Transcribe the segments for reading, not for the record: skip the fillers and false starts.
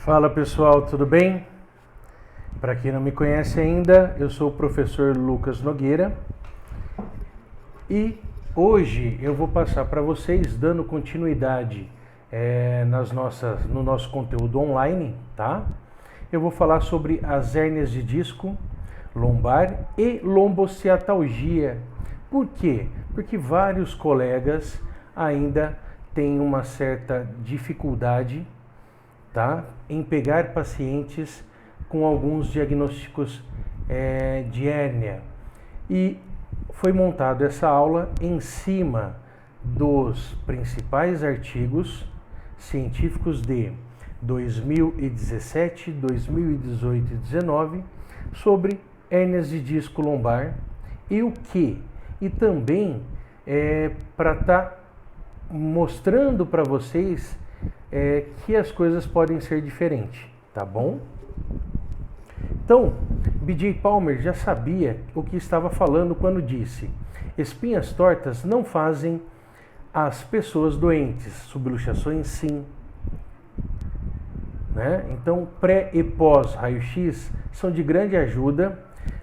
Fala pessoal, tudo bem? Para quem não me conhece ainda, eu sou o professor Lucas Nogueira e hoje eu vou passar para vocês, dando continuidade no nosso conteúdo online, tá? Eu vou falar sobre as hérnias de disco lombar e lombociatalgia. Por quê? Porque vários colegas ainda têm uma certa dificuldade, tá, em pegar pacientes com alguns diagnósticos de hérnia. E foi montada essa aula em cima dos principais artigos científicos de 2017, 2018 e 2019 sobre hérnias de disco lombar e também para estar mostrando para vocês que as coisas podem ser diferentes, tá bom? Então, B.J. Palmer já sabia o que estava falando quando disse: espinhas tortas não fazem as pessoas doentes, subluxações sim. Né? Então, pré e pós raio-x são de grande ajuda,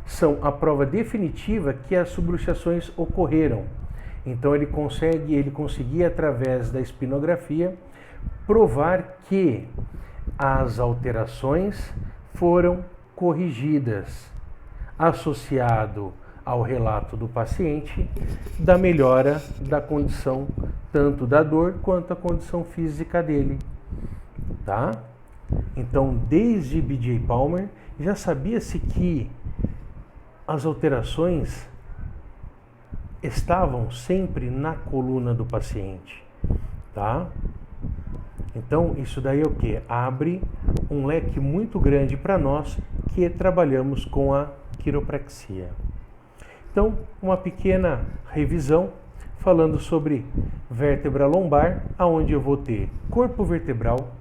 são a prova definitiva que as subluxações ocorreram. Então, ele conseguia, através da espinografia, provar que as alterações foram corrigidas, associado ao relato do paciente da melhora da condição, tanto da dor quanto a condição física dele, tá? Então, desde B.J. Palmer, já sabia-se que as alterações estavam sempre na coluna do paciente, tá? Então, isso daí é o que? Abre um leque muito grande para nós que trabalhamos com a quiropraxia. Então, uma pequena revisão falando sobre vértebra lombar, aonde eu vou ter corpo vertebral,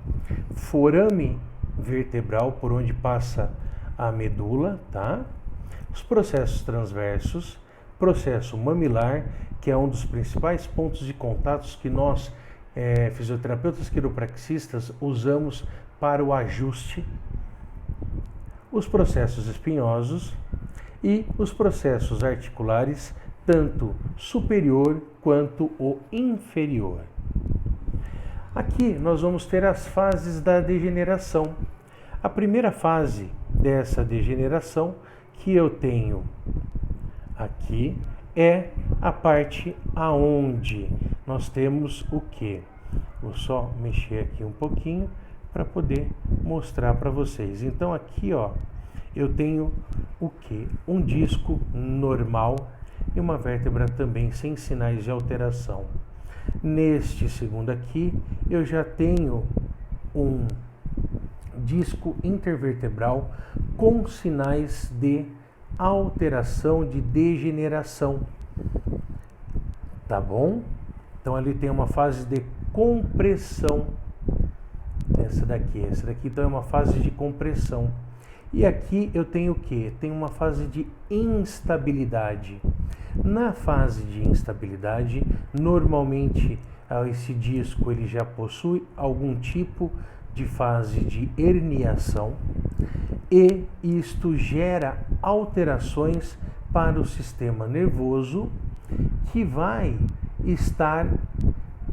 forame vertebral, por onde passa a medula, tá? Os processos transversos, processo mamilar, que é um dos principais pontos de contatos que nós, fisioterapeutas quiropraxistas, usamos para o ajuste, os processos espinhosos e os processos articulares, tanto superior quanto o inferior. Aqui nós vamos ter as fases da degeneração. A primeira fase dessa degeneração que eu tenho aqui é a parte aonde nós temos o que? Vou só mexer aqui um pouquinho para poder mostrar para vocês. Então aqui, ó, eu tenho o que? Um disco normal e uma vértebra também sem sinais de alteração. Neste segundo aqui, eu já tenho um disco intervertebral com sinais de alteração, de degeneração, tá bom? Então ali tem uma fase de compressão, essa daqui então é uma fase de compressão. E aqui eu tenho o que? Tenho uma fase de instabilidade. Na fase de instabilidade, normalmente esse disco ele já possui algum tipo de fase de herniação e isto gera alterações para o sistema nervoso, que vai estar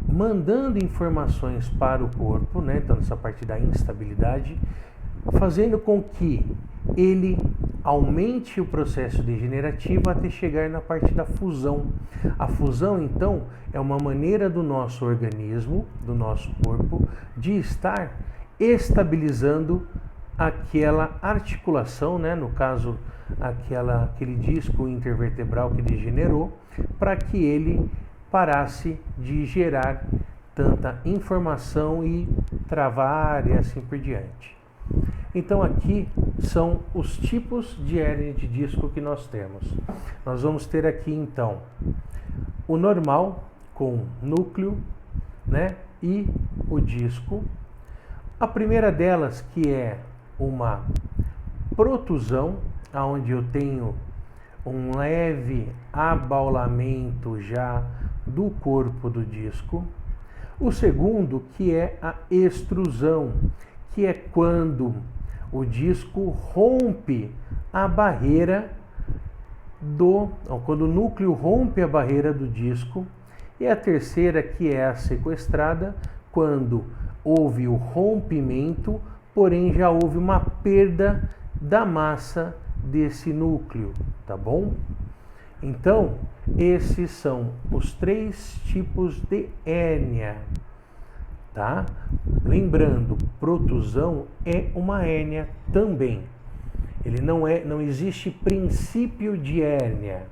mandando informações para o corpo, né? Então essa parte da instabilidade, fazendo com que ele aumente o processo degenerativo até chegar na parte da fusão. A fusão, então, é uma maneira do nosso organismo, do nosso corpo, de estar estabilizando aquela articulação, né? No caso, aquele disco intervertebral que degenerou, para que ele parasse de gerar tanta informação e travar e assim por diante. Então aqui são os tipos de hérnia de disco que nós temos. Nós vamos ter aqui então o normal com núcleo, né, e o disco. A primeira delas, que é uma protusão, onde eu tenho um leve abaulamento já do corpo do disco. O segundo, que é a extrusão, que é quando o disco rompe a barreira quando o núcleo rompe a barreira do disco. E a terceira, que é a sequestrada, quando houve o rompimento, porém já houve uma perda da massa desse núcleo, tá bom? Então, esses são os 3 tipos de hérnia, tá? Lembrando, protusão é uma hérnia também. Ele não existe princípio de hérnia.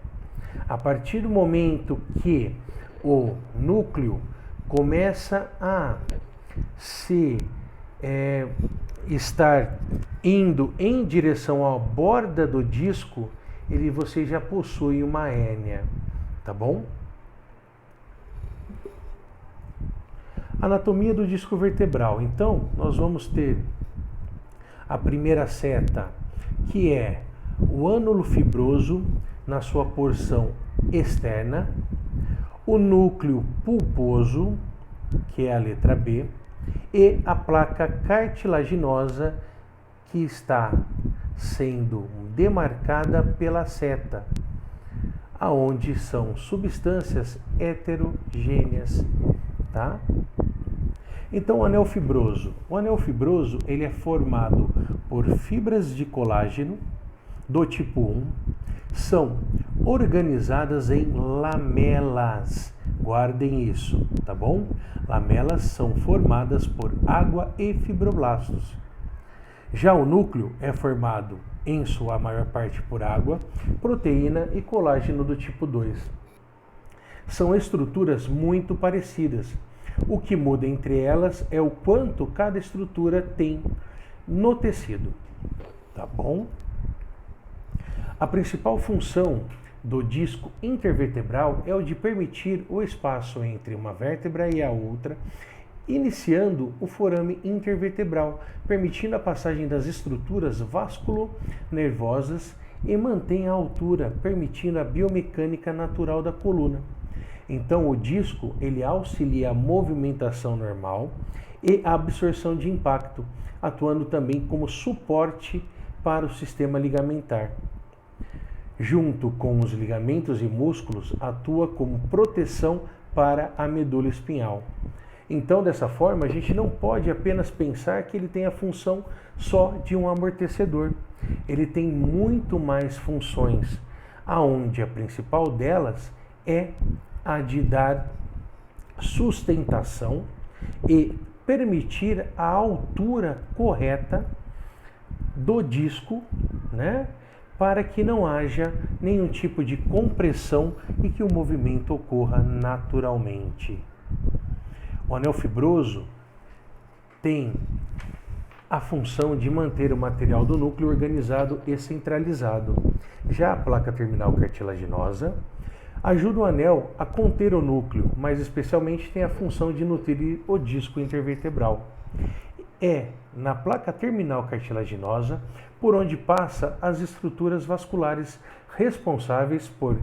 A partir do momento que o núcleo começa a estar indo em direção à borda do disco, você já possui uma hérnia, tá bom? Anatomia do disco vertebral. Então, nós vamos ter a primeira seta, que é o ânulo fibroso na sua porção externa, o núcleo pulposo, que é a letra B, e a placa cartilaginosa, que está sendo demarcada pela seta, aonde são substâncias heterogêneas, tá? Então, o anel fibroso. O anel fibroso, ele é formado por fibras de colágeno do tipo 1, são organizadas em lamelas. Guardem isso, tá bom? Lamelas são formadas por água e fibroblastos. Já o núcleo é formado, em sua maior parte, por água, proteína e colágeno do tipo 2. São estruturas muito parecidas. O que muda entre elas é o quanto cada estrutura tem no tecido, tá bom? A principal função do disco intervertebral é o de permitir o espaço entre uma vértebra e a outra, iniciando o forame intervertebral, permitindo a passagem das estruturas vasculonervosas e mantém a altura, permitindo a biomecânica natural da coluna. Então, o disco, ele auxilia a movimentação normal e a absorção de impacto, atuando também como suporte para o sistema ligamentar. Junto com os ligamentos e músculos, atua como proteção para a medula espinhal. Então, dessa forma, a gente não pode apenas pensar que ele tem a função só de um amortecedor. Ele tem muito mais funções, aonde a principal delas é a de dar sustentação e permitir a altura correta do disco, né, para que não haja nenhum tipo de compressão e que o movimento ocorra naturalmente. O anel fibroso tem a função de manter o material do núcleo organizado e centralizado. Já a placa terminal cartilaginosa ajuda o anel a conter o núcleo, mas especialmente tem a função de nutrir o disco intervertebral. É na placa terminal cartilaginosa por onde passa as estruturas vasculares responsáveis por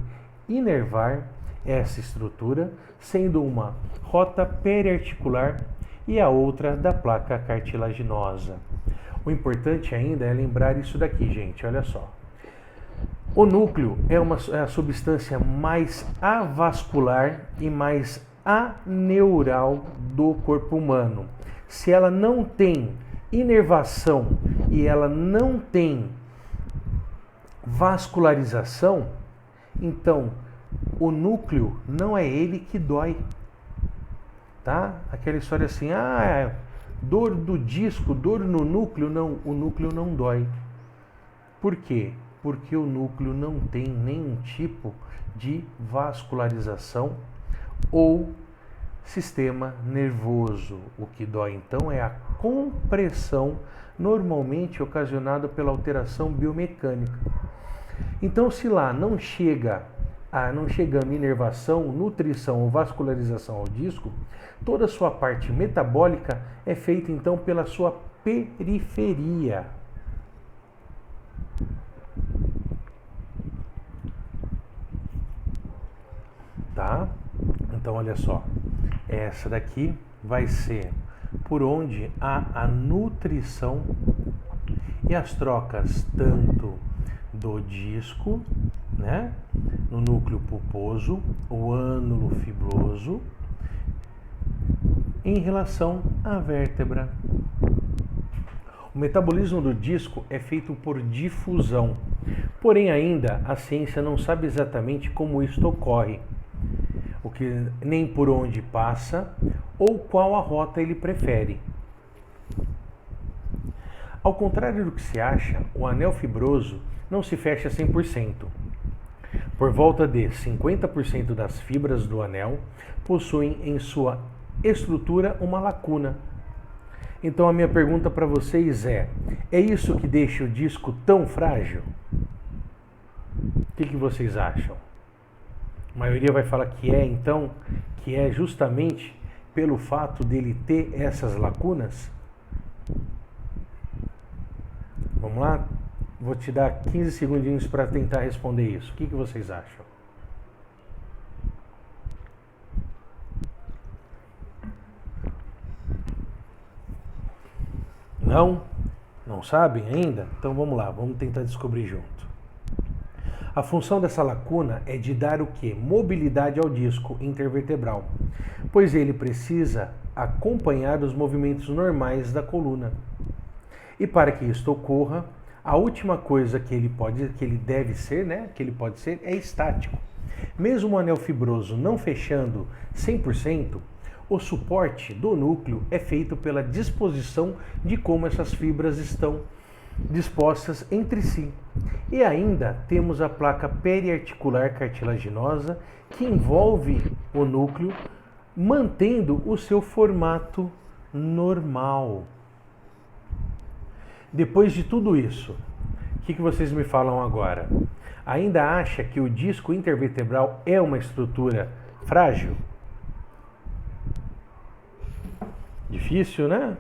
inervar essa estrutura, sendo uma rota periarticular e a outra da placa cartilaginosa. O importante ainda é lembrar isso daqui, gente, olha só. O núcleo é a substância mais avascular e mais aneural do corpo humano. Se ela não tem inervação e ela não tem vascularização, então o núcleo não é ele que dói, tá? Aquela história assim, dor do disco, dor no núcleo, não, o núcleo não dói. Por quê? Porque o núcleo não tem nenhum tipo de vascularização ou sistema nervoso. O que dói então é a compressão, normalmente ocasionada pela alteração biomecânica. Então, se lá não chegando inervação, nutrição ou vascularização ao disco, toda a sua parte metabólica é feita então pela sua periferia. Tá? Então, olha só, essa daqui vai ser por onde há a nutrição e as trocas tanto do disco, né, no núcleo pulposo, o ânulo fibroso, em relação à vértebra. O metabolismo do disco é feito por difusão, porém ainda a ciência não sabe exatamente como isto ocorre, nem por onde passa ou qual a rota ele prefere. Ao contrário do que se acha, o anel fibroso não se fecha 100%. Por volta de 50% das fibras do anel possuem em sua estrutura uma lacuna. Então a minha pergunta para vocês é isso que deixa o disco tão frágil? O que vocês acham? A maioria vai falar que é justamente pelo fato dele ter essas lacunas? Vamos lá? Vou te dar 15 segundinhos para tentar responder isso. O que vocês acham? Não? Não sabem ainda? Então vamos lá, vamos tentar descobrir junto. A função dessa lacuna é de dar o quê? Mobilidade ao disco intervertebral, pois ele precisa acompanhar os movimentos normais da coluna. E para que isto ocorra, a última coisa que ele pode ser é estático. Mesmo o anel fibroso não fechando 100%, o suporte do núcleo é feito pela disposição de como essas fibras estão dispostas entre si. E ainda temos a placa periarticular cartilaginosa que envolve o núcleo, mantendo o seu formato normal. Depois de tudo isso, o que vocês me falam agora? Ainda acha que o disco intervertebral é uma estrutura frágil? Difícil, né?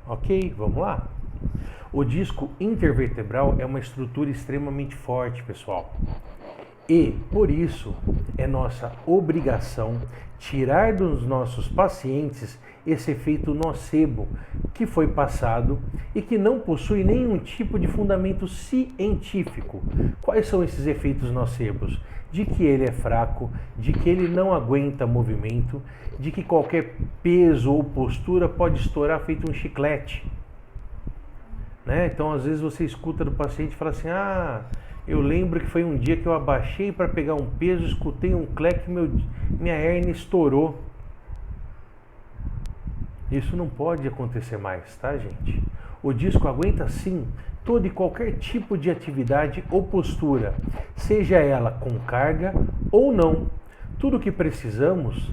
Ok, vamos lá. O disco intervertebral é uma estrutura extremamente forte, pessoal. E, por isso, é nossa obrigação tirar dos nossos pacientes esse efeito nocebo que foi passado e que não possui nenhum tipo de fundamento científico. Quais são esses efeitos nocebos? De que ele é fraco, de que ele não aguenta movimento, de que qualquer peso ou postura pode estourar feito um chiclete. Né? Então, às vezes você escuta do paciente e fala assim, eu lembro que foi um dia que eu abaixei para pegar um peso, escutei um cleque e minha hérnia estourou. Isso não pode acontecer mais, tá, gente? O disco aguenta sim todo e qualquer tipo de atividade ou postura, seja ela com carga ou não. Tudo o que precisamos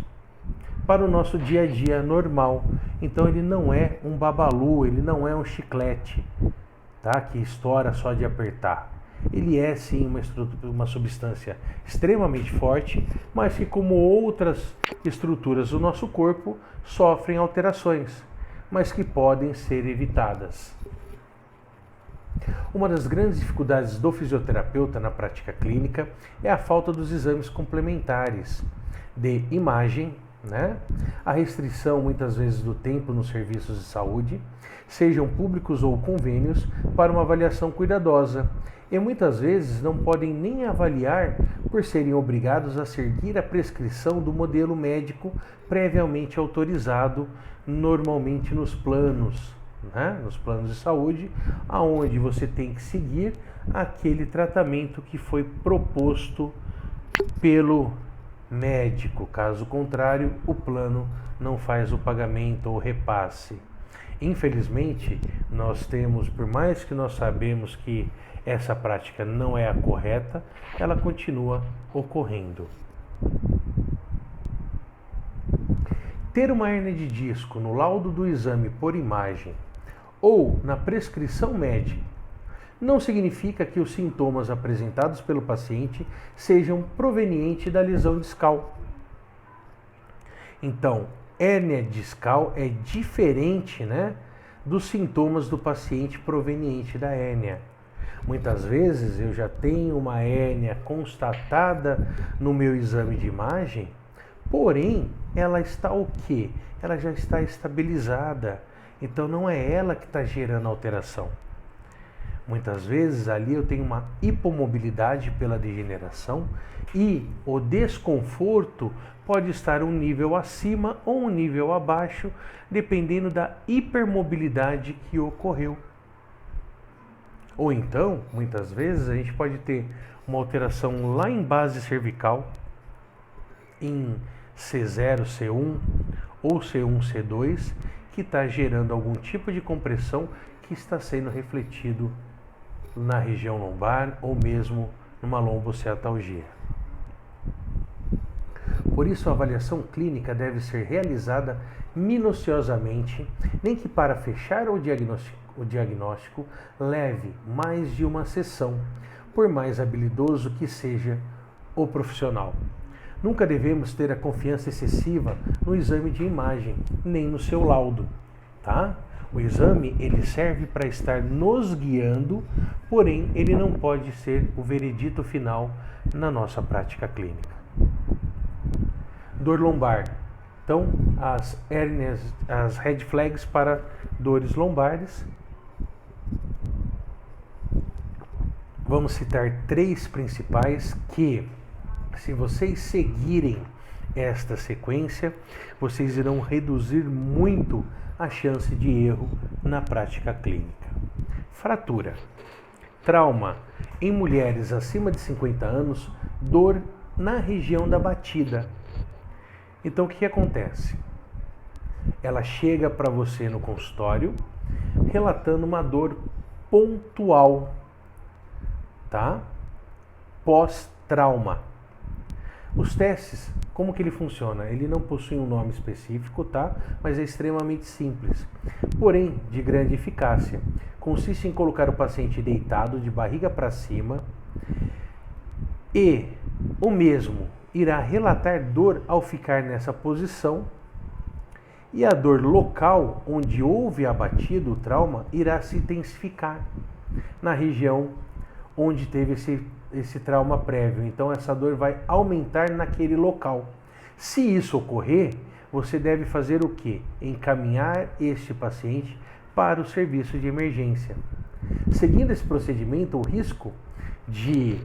para o nosso dia a dia normal. Então ele não é um babalu, ele não é um chiclete, tá? Que estoura só de apertar. Ele é sim uma substância extremamente forte, mas que, como outras estruturas do nosso corpo, sofrem alterações, mas que podem ser evitadas. Uma das grandes dificuldades do fisioterapeuta na prática clínica é a falta dos exames complementares de imagem, né? A restrição muitas vezes do tempo nos serviços de saúde, sejam públicos ou convênios, para uma avaliação cuidadosa. E muitas vezes não podem nem avaliar por serem obrigados a seguir a prescrição do modelo médico previamente autorizado, normalmente nos planos, né? Nos planos de saúde, aonde você tem que seguir aquele tratamento que foi proposto pelo médico. Caso contrário, o plano não faz o pagamento ou repasse. Infelizmente, nós temos, por mais que nós sabemos que essa prática não é a correta, ela continua ocorrendo. Ter uma hérnia de disco no laudo do exame por imagem ou na prescrição médica não significa que os sintomas apresentados pelo paciente sejam provenientes da lesão discal. Então, hérnia discal é diferente, né, dos sintomas do paciente proveniente da hérnia. Muitas vezes eu já tenho uma hérnia constatada no meu exame de imagem, Porém, ela está o quê? Ela já está estabilizada. Então não é ela que está gerando alteração. Muitas vezes ali eu tenho uma hipomobilidade pela degeneração e o desconforto pode estar um nível acima ou um nível abaixo, dependendo da hipermobilidade que ocorreu. Ou então, muitas vezes, a gente pode ter uma alteração lá em base cervical, em C0, C1 ou C1, C2, que está gerando algum tipo de compressão que está sendo refletido na região lombar ou mesmo numa lombocetalgia. Por isso, a avaliação clínica deve ser realizada minuciosamente, nem que para fechar o diagnóstico leve mais de uma sessão, por mais habilidoso que seja o profissional. Nunca devemos ter a confiança excessiva no exame de imagem, nem no seu laudo, tá? O exame, ele serve para estar nos guiando, porém ele não pode ser o veredito final na nossa prática clínica. Dor lombar. Então, as hérnias, as red flags para dores lombares. Vamos citar 3 principais que, se vocês seguirem esta sequência, vocês irão reduzir muito a chance de erro na prática clínica. Fratura. Trauma. Em mulheres acima de 50 anos, dor na região da batida. Então, o que acontece? Ela chega para você no consultório relatando uma dor pontual, tá? Pós-trauma. Os testes, como que ele funciona? Ele não possui um nome específico, tá? Mas é extremamente simples, porém de grande eficácia. Consiste em colocar o paciente deitado de barriga para cima e o mesmo irá relatar dor ao ficar nessa posição, e a dor local onde houve abatido o trauma irá se intensificar na região onde teve esse trauma prévio. Então essa dor vai aumentar naquele local. Se isso ocorrer, você deve fazer o quê? Encaminhar este paciente para o serviço de emergência. Seguindo esse procedimento, o risco de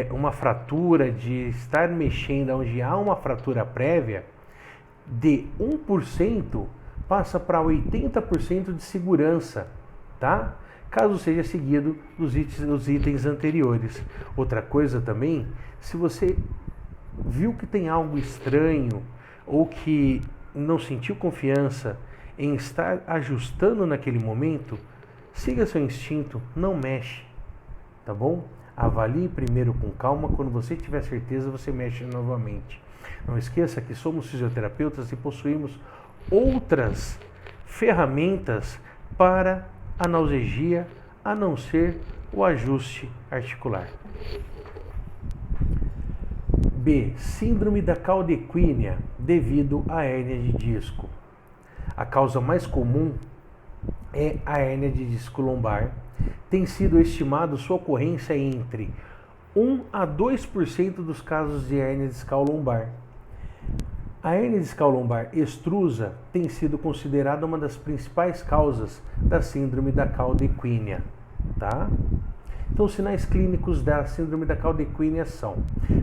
uma fratura, de estar mexendo onde há uma fratura prévia, de 1% passa para 80% de segurança, tá? Caso seja seguido dos itens anteriores. Outra coisa também, se você viu que tem algo estranho ou que não sentiu confiança em estar ajustando naquele momento, siga seu instinto, não mexe, tá bom? Avalie primeiro com calma, quando você tiver certeza, você mexe novamente. Não esqueça que somos fisioterapeutas e possuímos outras ferramentas para analgesia, a não ser o ajuste articular. B. Síndrome da cauda equínea devido à hérnia de disco. A causa mais comum é a hérnia de disco lombar. Tem sido estimado sua ocorrência entre 1 a 2% dos casos de hérnia discal lombar. A hérnia discal lombar extrusa tem sido considerada uma das principais causas da síndrome da cauda equínea, tá? Então, os sinais clínicos da síndrome da cauda equínea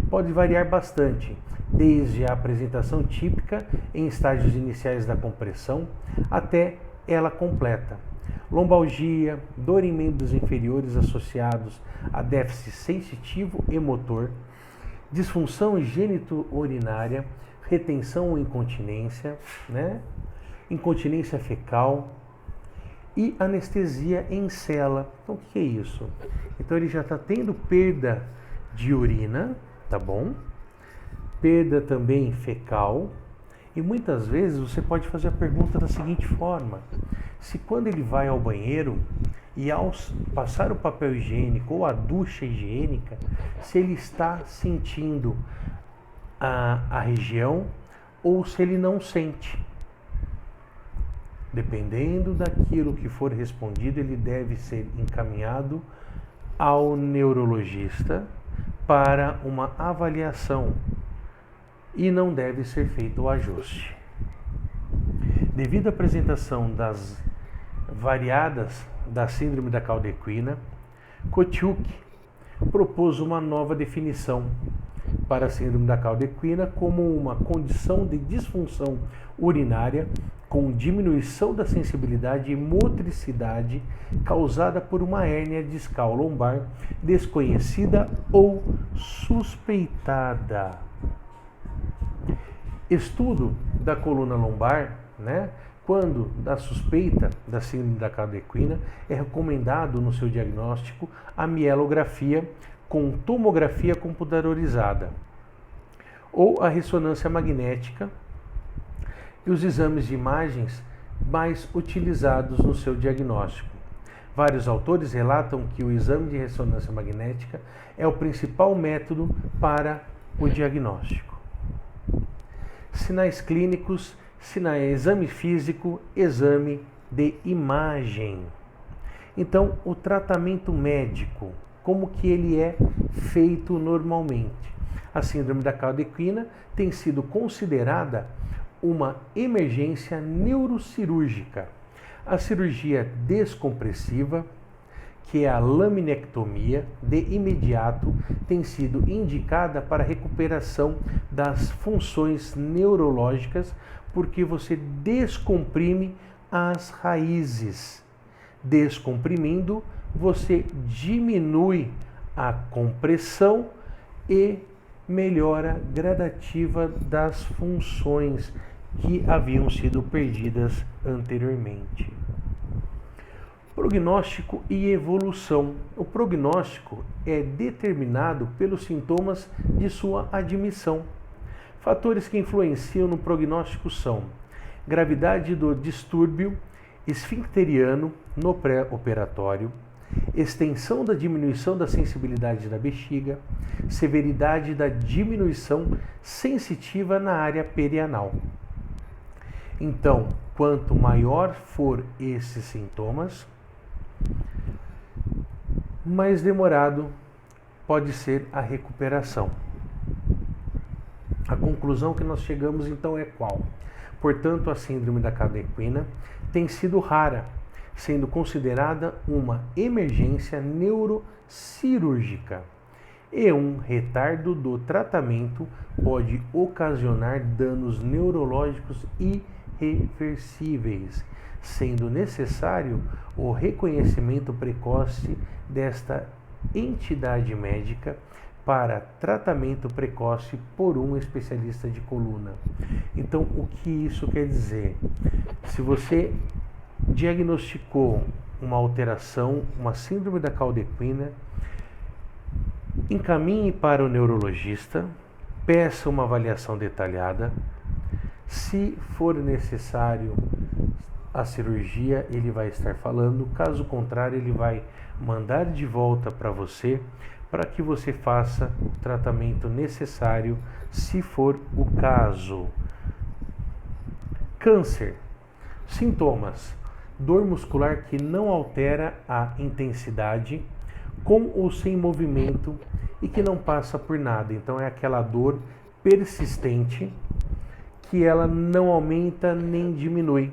pode variar bastante, desde a apresentação típica em estágios iniciais da compressão até ela completa. Lombalgia, dor em membros inferiores associados a déficit sensitivo e motor, disfunção genito-urinária, retenção ou incontinência, né? Incontinência fecal e anestesia em cela. Então, o que é isso? Então, ele já está tendo perda de urina, tá bom? Perda também fecal. E muitas vezes você pode fazer a pergunta da seguinte forma: se quando ele vai ao banheiro e ao passar o papel higiênico ou a ducha higiênica, se ele está sentindo a região ou se ele não sente. Dependendo daquilo que for respondido, ele deve ser encaminhado ao neurologista para uma avaliação e não deve ser feito o ajuste. Devido à apresentação das variadas da síndrome da cauda equina, Kotiuk propôs uma nova definição para a síndrome da cauda equina como uma condição de disfunção urinária com diminuição da sensibilidade e motricidade causada por uma hérnia discal lombar desconhecida ou suspeitada. Estudo da coluna lombar, quando da suspeita da síndrome da cauda equina, é recomendado no seu diagnóstico a mielografia com tomografia computadorizada ou a ressonância magnética e os exames de imagens mais utilizados no seu diagnóstico. Vários autores relatam que o exame de ressonância magnética é o principal método para o diagnóstico. Sinais clínicos, exame físico, exame de imagem. Então, o tratamento médico, como que ele é feito normalmente? A síndrome da cauda equina tem sido considerada uma emergência neurocirúrgica. A cirurgia descompressiva, que é a laminectomia, de imediato tem sido indicada para a recuperação das funções neurológicas, porque você descomprime as raízes. Descomprimindo, você diminui a compressão e melhora gradativa das funções que haviam sido perdidas anteriormente. Prognóstico e evolução. O prognóstico é determinado pelos sintomas de sua admissão. Fatores que influenciam no prognóstico são gravidade do distúrbio esfincteriano no pré-operatório, extensão da diminuição da sensibilidade da bexiga, severidade da diminuição sensitiva na área perianal. Então, quanto maior for esses sintomas, mais demorado pode ser a recuperação. A conclusão que nós chegamos então é qual? Portanto, a síndrome da cauda equina tem sido rara, sendo considerada uma emergência neurocirúrgica, e um retardo do tratamento pode ocasionar danos neurológicos irreversíveis, sendo necessário o reconhecimento precoce desta entidade médica para tratamento precoce por um especialista de coluna. Então, o que isso quer dizer? Se você diagnosticou uma alteração, uma síndrome da cauda equina, encaminhe para o neurologista, peça uma avaliação detalhada. Se for necessário a cirurgia, ele vai estar falando, caso contrário, ele vai mandar de volta para você para que você faça o tratamento necessário, se for o caso. Câncer. Sintomas: dor muscular que não altera a intensidade, com ou sem movimento e que não passa por nada. Então é aquela dor persistente que ela não aumenta nem diminui.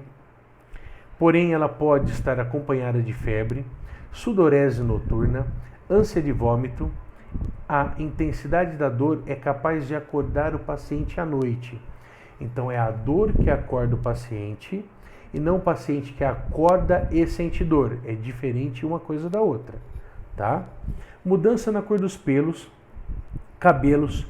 Porém, ela pode estar acompanhada de febre, sudorese noturna, ânsia de vômito. A intensidade da dor é capaz de acordar o paciente à noite. Então é a dor que acorda o paciente e não o paciente que acorda e sente dor. É diferente uma coisa da outra, tá? Mudança na cor dos pelos, cabelos,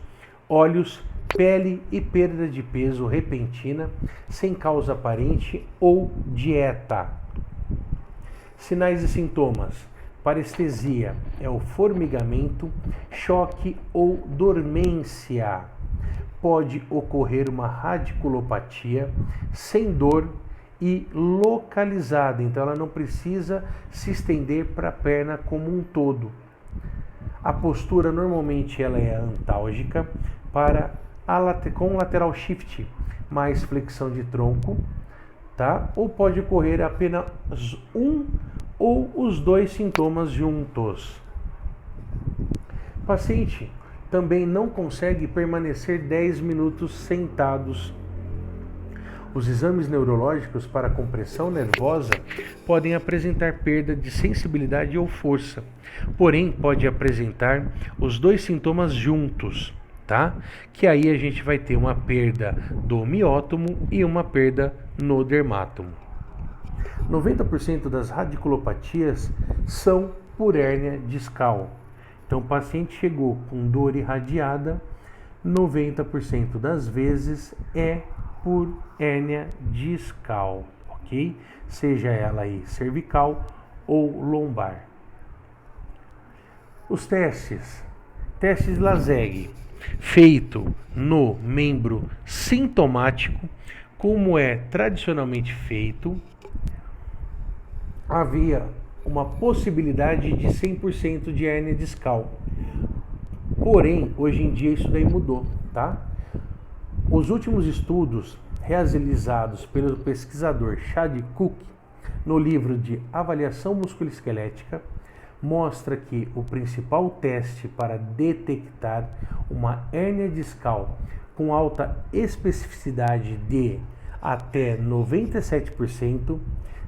olhos, pele e perda de peso repentina, sem causa aparente ou dieta. Sinais e sintomas: parestesia é o formigamento, choque ou dormência. Pode ocorrer uma radiculopatia sem dor e localizada, então ela não precisa se estender para a perna como um todo. A postura normalmente ela é antálgica com lateral shift, mais flexão de tronco, tá? Ou pode ocorrer apenas um ou os dois sintomas juntos. Paciente também não consegue permanecer 10 minutos sentados. Os exames neurológicos para compressão nervosa podem apresentar perda de sensibilidade ou força, porém pode apresentar os dois sintomas juntos, tá? Que aí a gente vai ter uma perda do miótomo e uma perda no dermátomo. 90% das radiculopatias são por hérnia discal. Então o paciente chegou com dor irradiada, 90% das vezes é por hérnia discal, ok? Seja ela aí cervical ou lombar. Os testes Laseg, feito no membro sintomático, como é tradicionalmente feito, havia uma possibilidade de 100% de hérnia discal. Porém, hoje em dia isso daí mudou, tá? Os últimos estudos realizados pelo pesquisador Chad Cook no livro de Avaliação Musculoesquelética mostra que o principal teste para detectar uma hérnia discal com alta especificidade de até 97%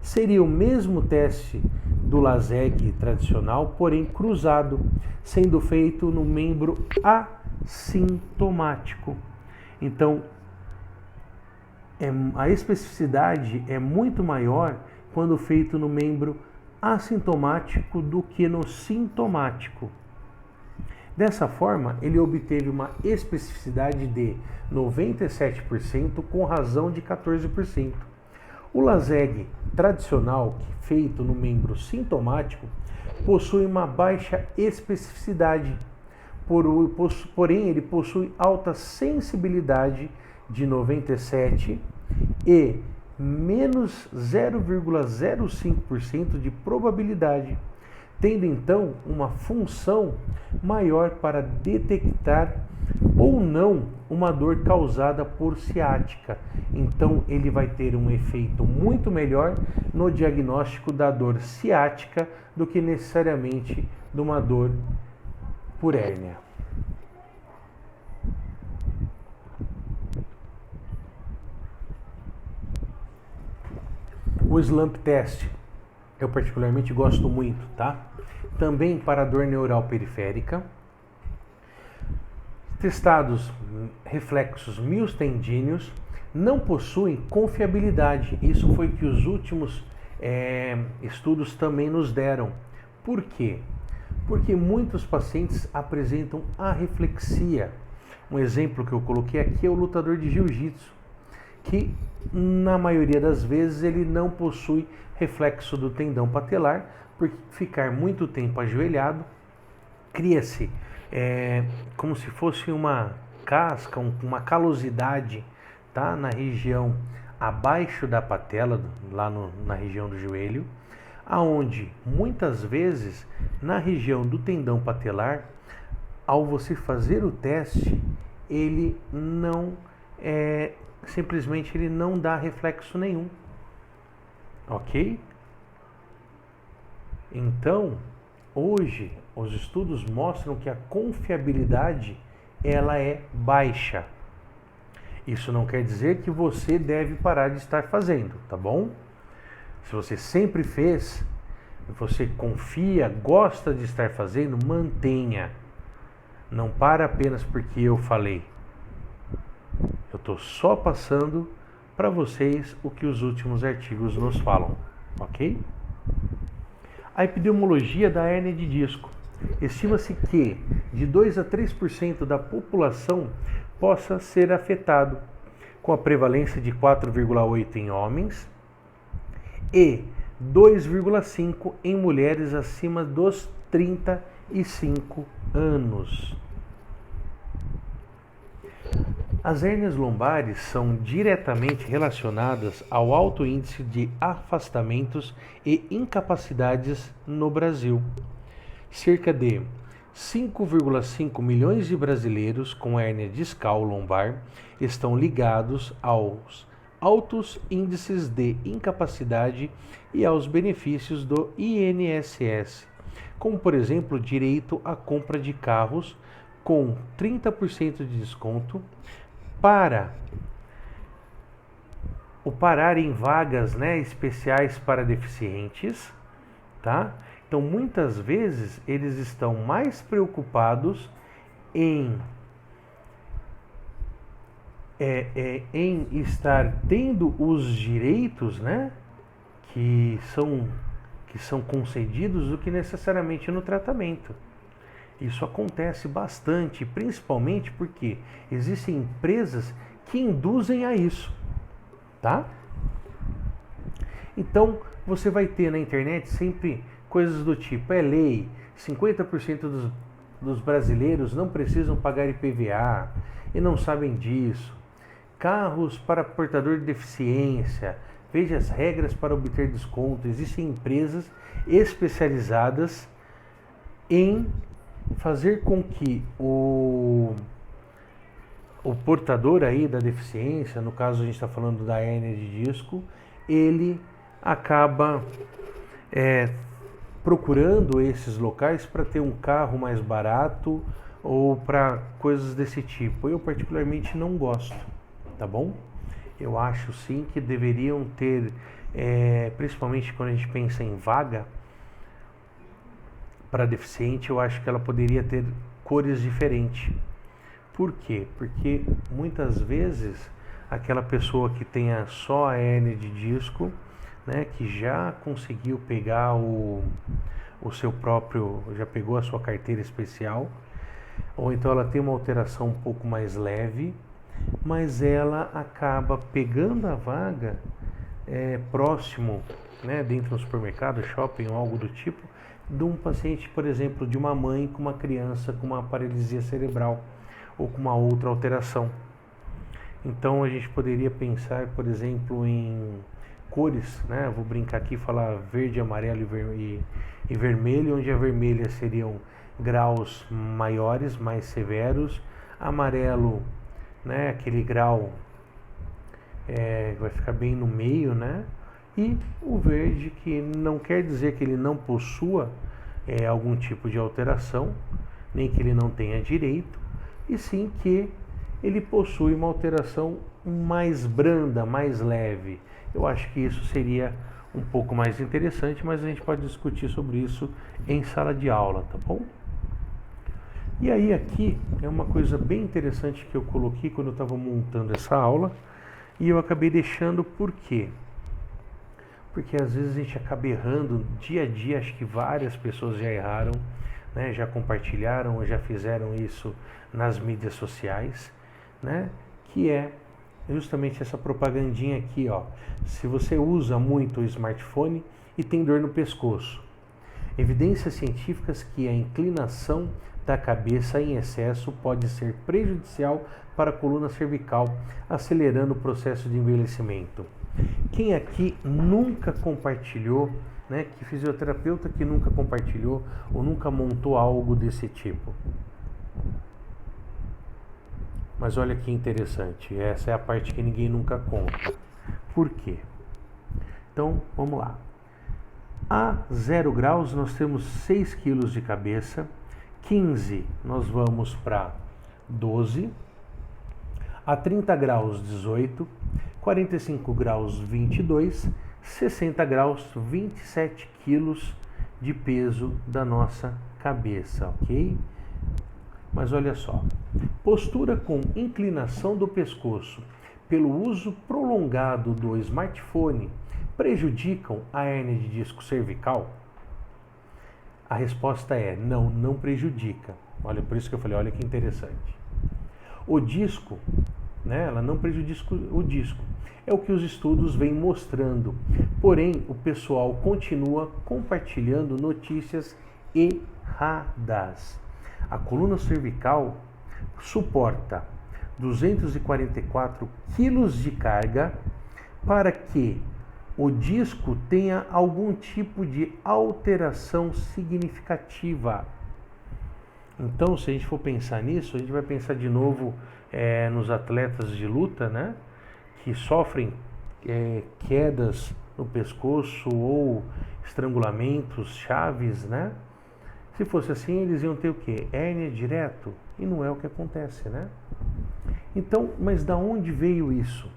seria o mesmo teste do Laseg tradicional, porém cruzado, sendo feito no membro assintomático. Então, a especificidade é muito maior quando feito no membro assintomático do que no sintomático. Dessa forma, ele obteve uma especificidade de 97% com razão de 14%. O Laseg tradicional, feito no membro sintomático, possui uma baixa especificidade, porém ele possui alta sensibilidade de 97% e menos 0,05% de probabilidade, tendo então uma função maior para detectar ou não uma dor causada por ciática. Então ele vai ter um efeito muito melhor no diagnóstico da dor ciática do que necessariamente de uma dor por hérnia. O Slump Test, eu particularmente gosto muito, tá? Também para dor neural periférica. Testados reflexos miostendíneos não possuem confiabilidade. Isso foi que os últimos estudos também nos deram. Por quê? Porque muitos pacientes apresentam arreflexia. Um exemplo que eu coloquei aqui é o lutador de jiu-jitsu, que na maioria das vezes ele não possui reflexo do tendão patelar, porque ficar muito tempo ajoelhado cria-se como se fosse uma casca, uma calosidade, tá? Na região abaixo da patela, lá na região do joelho, aonde muitas vezes na região do tendão patelar, ao você fazer o teste, ele não simplesmente ele não dá reflexo nenhum, ok? Então, hoje os estudos mostram que a confiabilidade ela é baixa. Isso não quer dizer que você deve parar de estar fazendo, tá bom? Se você sempre fez, você confia, gosta de estar fazendo, mantenha. Não para apenas porque eu falei. Eu estou só passando para vocês o que os últimos artigos nos falam, ok? A epidemiologia da hérnia de disco. Estima-se que de 2 a 3% da população possa ser afetado, com a prevalência de 4,8% em homens e 2,5% em mulheres acima dos 35 anos. As hérnias lombares são diretamente relacionadas ao alto índice de afastamentos e incapacidades no Brasil. Cerca de 5,5 milhões de brasileiros com hérnia discal lombar estão ligados aos altos índices de incapacidade e aos benefícios do INSS, como por exemplo direito à compra de carros com 30% de desconto para o parar em vagas, né, especiais para deficientes, tá? Então, muitas vezes, eles estão mais preocupados em estar tendo os direitos, né, que são concedidos do que necessariamente no tratamento. Isso acontece bastante, principalmente porque existem empresas que induzem a isso, tá? Então, você vai ter na internet sempre coisas do tipo, é lei, 50% dos brasileiros não precisam pagar IPVA e não sabem disso. Carros para portador de deficiência, veja as regras para obter desconto. Existem empresas especializadas em fazer com que o portador aí da deficiência, no caso a gente está falando da hérnia de disco, ele acaba procurando esses locais para ter um carro mais barato ou para coisas desse tipo. Eu particularmente não gosto, tá bom? Eu acho sim que deveriam ter, principalmente quando a gente pensa em vaga para deficiente, eu acho que ela poderia ter cores diferentes. Por quê? Porque muitas vezes aquela pessoa que tenha só a hérnia de disco, né, que já conseguiu pegar o seu próprio, já pegou a sua carteira especial, ou então ela tem uma alteração um pouco mais leve, mas ela acaba pegando a vaga próximo, né, dentro do supermercado, shopping ou algo do tipo, de um paciente, por exemplo, de uma mãe com uma criança com uma paralisia cerebral ou com uma outra alteração. Então a gente poderia pensar, por exemplo, em cores, né? Vou brincar aqui e falar verde, amarelo e vermelho, onde a vermelha seriam graus maiores, mais severos, amarelo, né, aquele grau vai ficar bem no meio, né? E o verde, que não quer dizer que ele não possua algum tipo de alteração, nem que ele não tenha direito, e sim que ele possui uma alteração mais branda, mais leve. Eu acho que isso seria um pouco mais interessante, mas a gente pode discutir sobre isso em sala de aula, tá bom? E aí aqui é uma coisa bem interessante que eu coloquei quando eu estava montando essa aula, e eu acabei deixando por quê? Porque às vezes a gente acaba errando dia a dia, acho que várias pessoas já erraram, né, já compartilharam ou já fizeram isso nas mídias sociais, né, que é justamente essa propagandinha aqui, ó. Se você usa muito o smartphone e tem dor no pescoço, evidências científicas que a inclinação da cabeça em excesso pode ser prejudicial para a coluna cervical, acelerando o processo de envelhecimento. Quem aqui nunca compartilhou, né, que fisioterapeuta que nunca compartilhou ou nunca montou algo desse tipo? Mas olha que interessante, essa é a parte que ninguém nunca conta. Por quê? Então, vamos lá. A 0 graus nós temos 6 quilos de cabeça, 15 nós vamos para 12, a 30 graus 18, 45 graus 22, 60 graus 27 quilos de peso da nossa cabeça, ok? Mas olha só, postura com inclinação do pescoço pelo uso prolongado do smartphone prejudicam a hérnia de disco cervical? A resposta é não, não prejudica. Olha, por isso que eu falei, olha que interessante. O disco, né, ela não prejudica o disco. É o que os estudos vêm mostrando. Porém, o pessoal continua compartilhando notícias erradas. A coluna cervical suporta 244 quilos de carga para que o disco tenha algum tipo de alteração significativa. Então, se a gente for pensar nisso, a gente vai pensar de novo nos atletas de luta, né, que sofrem quedas no pescoço ou estrangulamentos, chaves, né, Se fosse assim, eles iam ter o quê? Hérnia direto? E não é o que acontece, né? Então, mas da onde veio isso?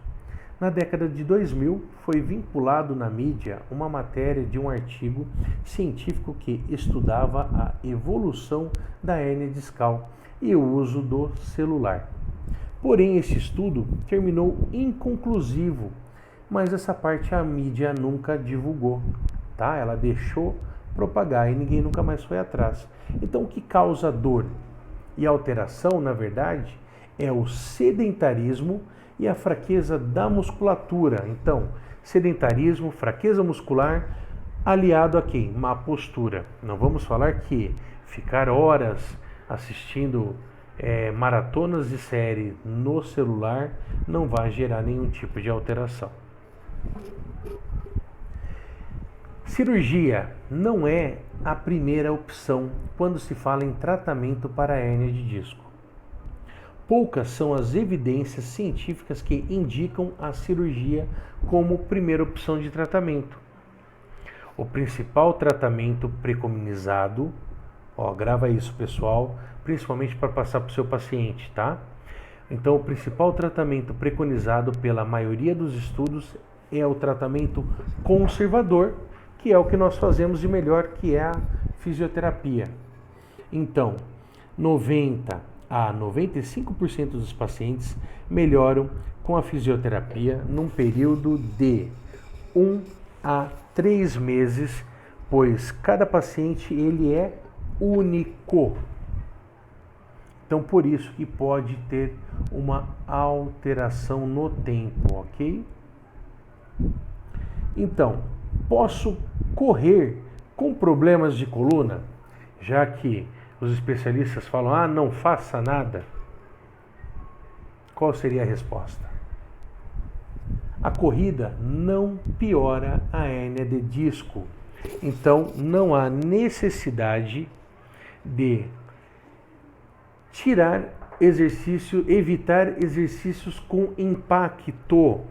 Na década de 2000, foi vinculado na mídia uma matéria de um artigo científico que estudava a evolução da hérnia discal e o uso do celular. Porém, esse estudo terminou inconclusivo, mas essa parte a mídia nunca divulgou, tá? Ela deixou propagar e ninguém nunca mais foi atrás. Então, o que causa dor e alteração, na verdade, é o sedentarismo e a fraqueza da musculatura. Então, sedentarismo, fraqueza muscular, aliado a quem? Má postura. Não vamos falar que ficar horas assistindo maratonas de série no celular não vai gerar nenhum tipo de alteração. Cirurgia não é a primeira opção quando se fala em tratamento para a hérnia de disco. Poucas são as evidências científicas que indicam a cirurgia como primeira opção de tratamento. O principal tratamento preconizado, grava isso, pessoal, principalmente para passar para o seu paciente, tá? Então, o principal tratamento preconizado pela maioria dos estudos é o tratamento conservador, que é o que nós fazemos de melhor, que é a fisioterapia. Então, 90 a 95% dos pacientes melhoram com a fisioterapia num período de 1 a 3 meses, pois cada paciente ele é único. Então, por isso que pode ter uma alteração no tempo, ok? Então, posso correr com problemas de coluna, já que os especialistas falam, não faça nada? Qual seria a resposta? A corrida não piora a hérnia de disco. Então, não há necessidade de evitar exercícios com impacto.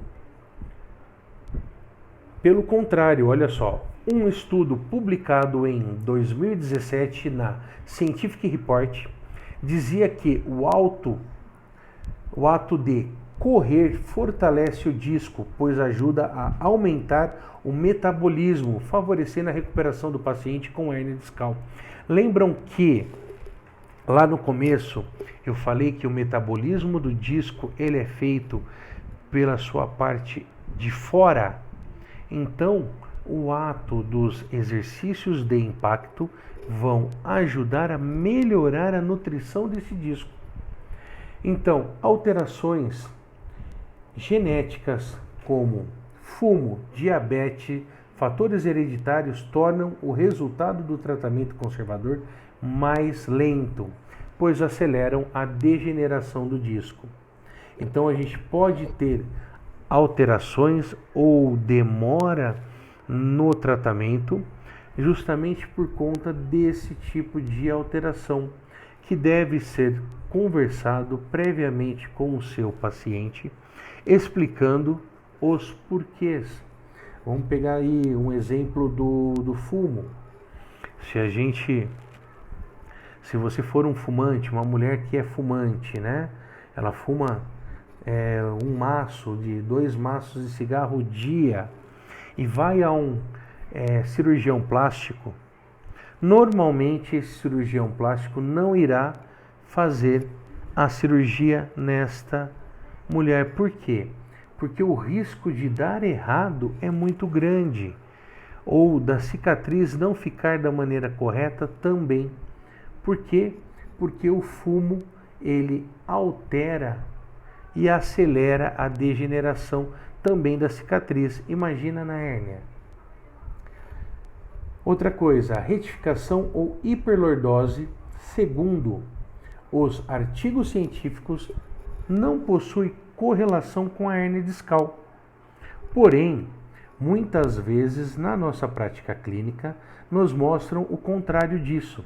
Pelo contrário, olha só, um estudo publicado em 2017 na Scientific Report dizia que o ato de correr fortalece o disco, pois ajuda a aumentar o metabolismo, favorecendo a recuperação do paciente com hérnia discal. Lembram que lá no começo eu falei que o metabolismo do disco ele é feito pela sua parte de fora? Então, o ato dos exercícios de impacto vão ajudar a melhorar a nutrição desse disco. Então, alterações genéticas como fumo, diabetes, fatores hereditários tornam o resultado do tratamento conservador mais lento, pois aceleram a degeneração do disco. Então, a gente pode ter alterações ou demora no tratamento justamente por conta desse tipo de alteração, que deve ser conversado previamente com o seu paciente, explicando os porquês. Vamos pegar aí um exemplo do fumo. Se você for um fumante, uma mulher que é fumante, né? Ela fuma 2 maços de cigarro dia e vai a um cirurgião plástico, normalmente esse cirurgião plástico não irá fazer a cirurgia nesta mulher. Por quê? Porque o risco de dar errado é muito grande, ou da cicatriz não ficar da maneira correta também. Por quê? Porque o fumo ele altera e acelera a degeneração também da cicatriz. Imagina na hérnia. Outra coisa, a retificação ou hiperlordose, segundo os artigos científicos, não possui correlação com a hérnia discal. Porém, muitas vezes na nossa prática clínica nos mostram o contrário disso.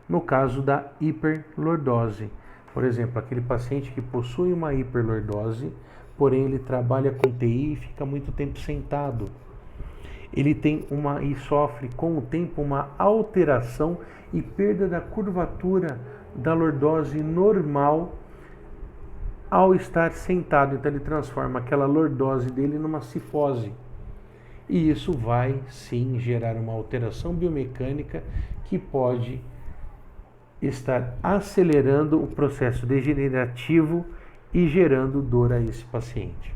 No caso da hiperlordose, por exemplo, aquele paciente que possui uma hiperlordose, porém ele trabalha com TI e fica muito tempo sentado. ele tem e sofre com o tempo uma alteração e perda da curvatura da lordose normal ao estar sentado. Então ele transforma aquela lordose dele numa cifose. E isso vai sim gerar uma alteração biomecânica que pode estar acelerando o processo degenerativo e gerando dor a esse paciente.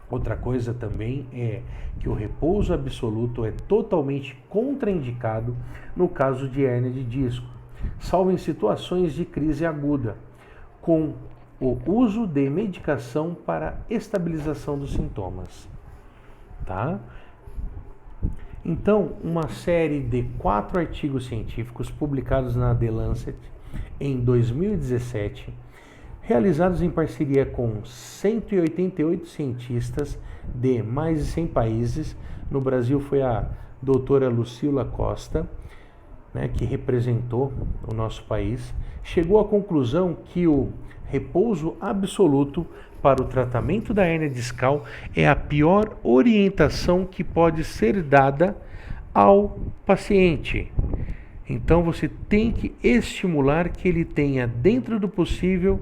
Outra coisa também é que o repouso absoluto é totalmente contraindicado no caso de hérnia de disco, salvo em situações de crise aguda, com o uso de medicação para estabilização dos sintomas. Tá? Então, uma série de 4 artigos científicos publicados na The Lancet em 2017, realizados em parceria com 188 cientistas de mais de 100 países. No Brasil foi a doutora Lucila Costa, que representou o nosso país, chegou à conclusão que o repouso absoluto para o tratamento da hérnia discal é a pior orientação que pode ser dada ao paciente. Então você tem que estimular que ele tenha, dentro do possível,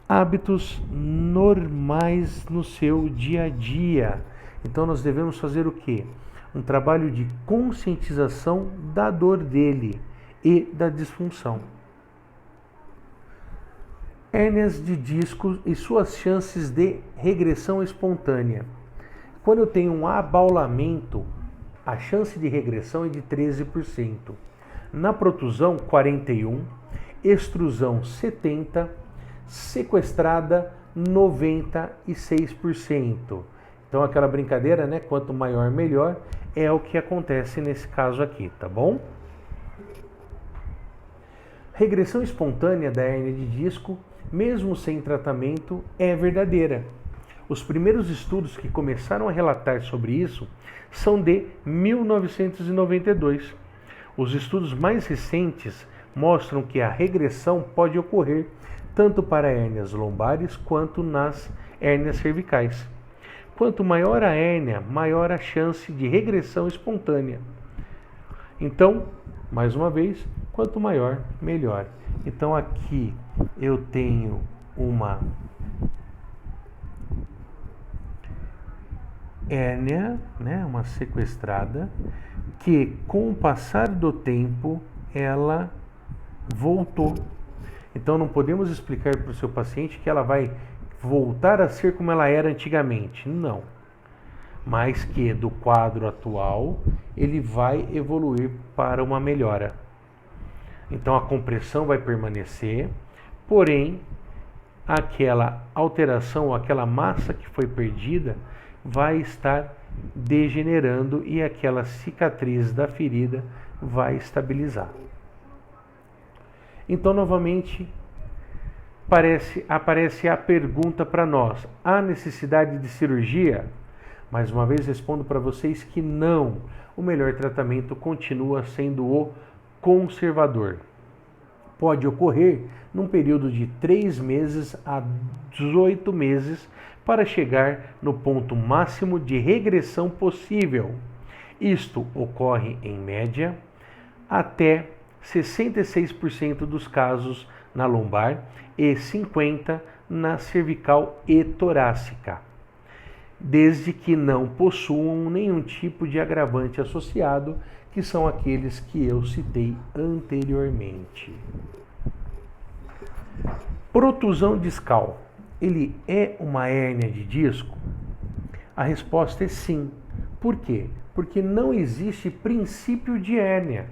hábitos normais no seu dia a dia. Então nós devemos fazer o quê? Um trabalho de conscientização da dor dele e da disfunção. Hérnias de disco e suas chances de regressão espontânea. Quando eu tenho um abaulamento, a chance de regressão é de 13%. Na protusão, 41%, extrusão, 70%, sequestrada, 96%. Então aquela brincadeira, quanto maior melhor, é o que acontece nesse caso aqui, tá bom? Regressão espontânea da hérnia de disco, mesmo sem tratamento, é verdadeira. Os primeiros estudos que começaram a relatar sobre isso são de 1992. Os estudos mais recentes mostram que a regressão pode ocorrer tanto para hérnias lombares quanto nas hérnias cervicais. Quanto maior a hérnia, maior a chance de regressão espontânea. Então, mais uma vez, quanto maior, melhor. Então aqui eu tenho uma hérnia, uma sequestrada, que com o passar do tempo ela voltou. Então não podemos explicar para o seu paciente que ela vai voltar a ser como ela era antigamente. Não. Mas que do quadro atual ele vai evoluir para uma melhora. Então a compressão vai permanecer, porém aquela alteração, aquela massa que foi perdida vai estar degenerando e aquela cicatriz da ferida vai estabilizar. Então novamente aparece a pergunta para nós: há necessidade de cirurgia? Mais uma vez respondo para vocês que não. O melhor tratamento continua sendo o conservador. Pode ocorrer num período de 3 meses a 18 meses para chegar no ponto máximo de regressão possível. Isto ocorre, em média, até 66% dos casos na lombar e 50% na cervical e torácica, desde que não possuam nenhum tipo de agravante associado, que são aqueles que eu citei anteriormente. Protusão discal, ele é uma hérnia de disco? A resposta é sim. Por quê? Porque não existe princípio de hérnia.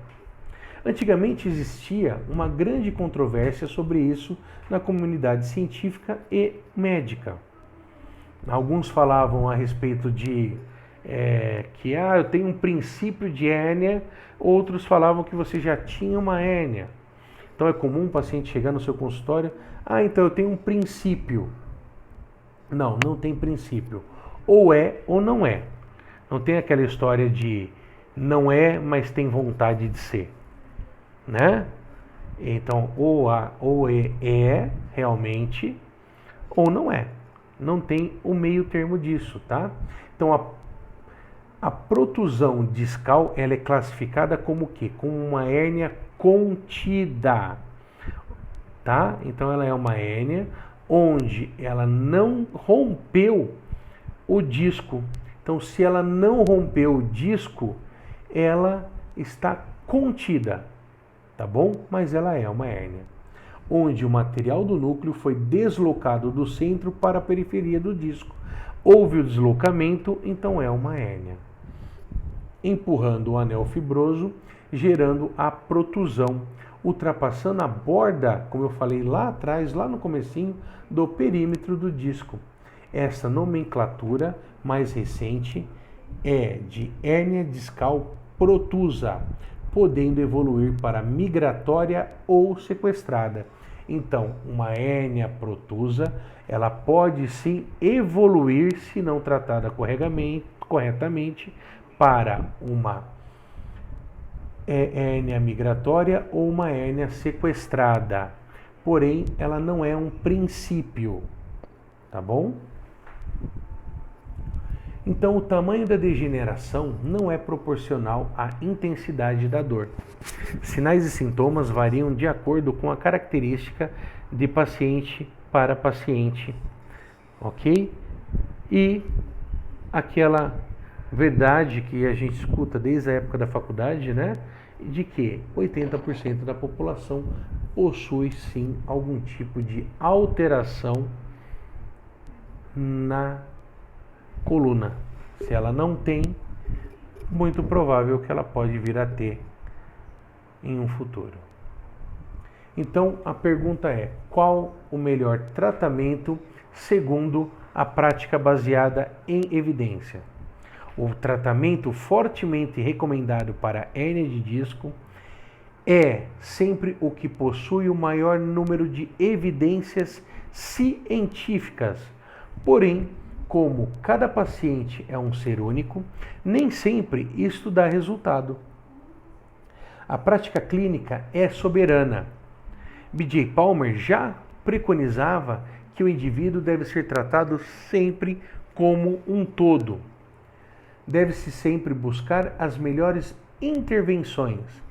Antigamente existia uma grande controvérsia sobre isso na comunidade científica e médica. Alguns falavam a respeito de que eu tenho um princípio de hérnia, outros falavam que você já tinha uma hérnia. Então é comum um paciente chegar no seu consultório, então eu tenho um princípio. Não, não tem princípio. Ou é ou não é. Não tem aquela história de não é, mas tem vontade de ser, Então ou é realmente ou não é. Não tem o meio termo disso, tá? Então A protusão discal, ela é classificada como o quê? Como uma hérnia contida, tá? Então ela é uma hérnia onde ela não rompeu o disco. Então, se ela não rompeu o disco, ela está contida, tá bom? Mas ela é uma hérnia, onde o material do núcleo foi deslocado do centro para a periferia do disco. Houve o deslocamento, então é uma hérnia, empurrando o anel fibroso, gerando a protusão, ultrapassando a borda, como eu falei lá atrás, lá no comecinho, do perímetro do disco. Essa nomenclatura mais recente é de hérnia discal protusa, podendo evoluir para migratória ou sequestrada. Então, uma hérnia protusa, ela pode sim evoluir, se não tratada corretamente, para uma hérnia migratória ou uma hérnia sequestrada. Porém, ela não é um princípio, tá bom? Então, o tamanho da degeneração não é proporcional à intensidade da dor. Sinais e sintomas variam de acordo com a característica de paciente para paciente, ok? E aquela verdade que a gente escuta desde a época da faculdade, né? De que 80% da população possui sim algum tipo de alteração na coluna. Se ela não tem, muito provável que ela pode vir a ter em um futuro. Então a pergunta é: qual o melhor tratamento segundo a prática baseada em evidência? O tratamento fortemente recomendado para hérnia de disco é sempre o que possui o maior número de evidências científicas. Porém, como cada paciente é um ser único, nem sempre isto dá resultado. A prática clínica é soberana. B.J. Palmer já preconizava que o indivíduo deve ser tratado sempre como um todo. Deve-se sempre buscar as melhores intervenções.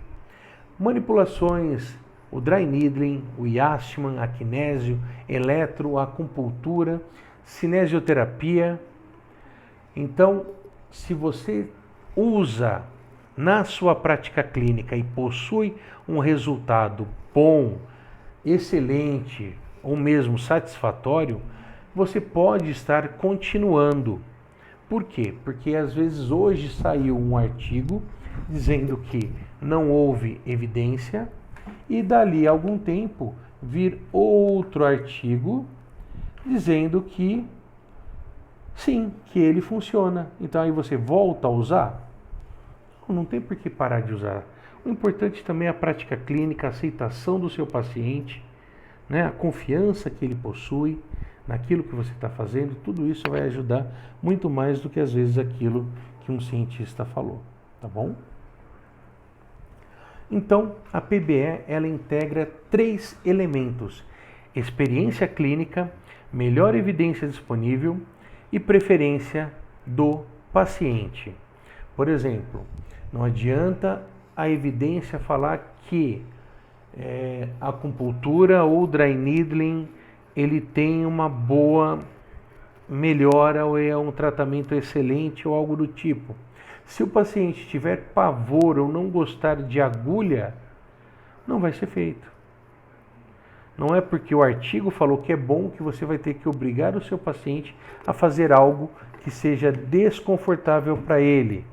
Manipulações, o dry needling, o Yastman, a kinésio, eletroacupuntura, cinesioterapia. Então, se você usa na sua prática clínica e possui um resultado bom, excelente ou mesmo satisfatório, você pode estar continuando. Por quê? Porque às vezes hoje saiu um artigo dizendo que não houve evidência e dali a algum tempo vir outro artigo dizendo que sim, que ele funciona. Então aí você volta a usar? Não tem por que parar de usar. O importante também é a prática clínica, a aceitação do seu paciente, né? A confiança que ele possui naquilo que você está fazendo. Tudo isso vai ajudar muito mais do que às vezes aquilo que um cientista falou, tá bom? Então, a PBE, ela integra 3 elementos: experiência clínica, melhor evidência disponível e preferência do paciente. Por exemplo, não adianta a evidência falar que a acupuntura ou dry needling ele tem uma boa melhora ou é um tratamento excelente ou algo do tipo. Se o paciente tiver pavor ou não gostar de agulha, não vai ser feito. Não é porque o artigo falou que é bom que você vai ter que obrigar o seu paciente a fazer algo que seja desconfortável para ele.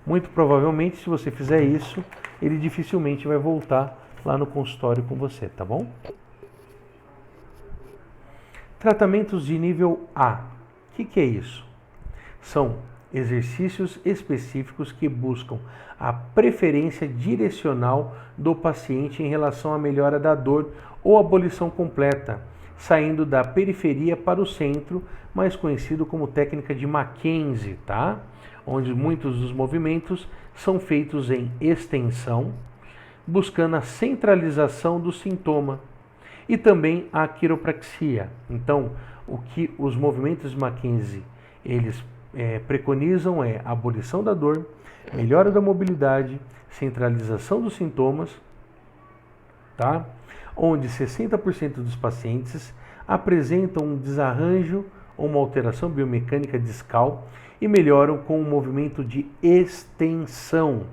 Muito provavelmente, se você fizer isso, ele dificilmente vai voltar lá no consultório com você, tá bom? Tratamentos de nível A. O que é isso? São exercícios específicos que buscam a preferência direcional do paciente em relação à melhora da dor ou abolição completa, saindo da periferia para o centro, mais conhecido como técnica de Mackenzie, tá? Onde muitos dos movimentos são feitos em extensão, buscando a centralização do sintoma, e também a quiropraxia. Então, o que os movimentos de Mackenzie eles preconizam é a abolição da dor, melhora da mobilidade, centralização dos sintomas, tá? Onde 60% dos pacientes apresentam um desarranjo ou uma alteração biomecânica discal e melhoram com o movimento de extensão,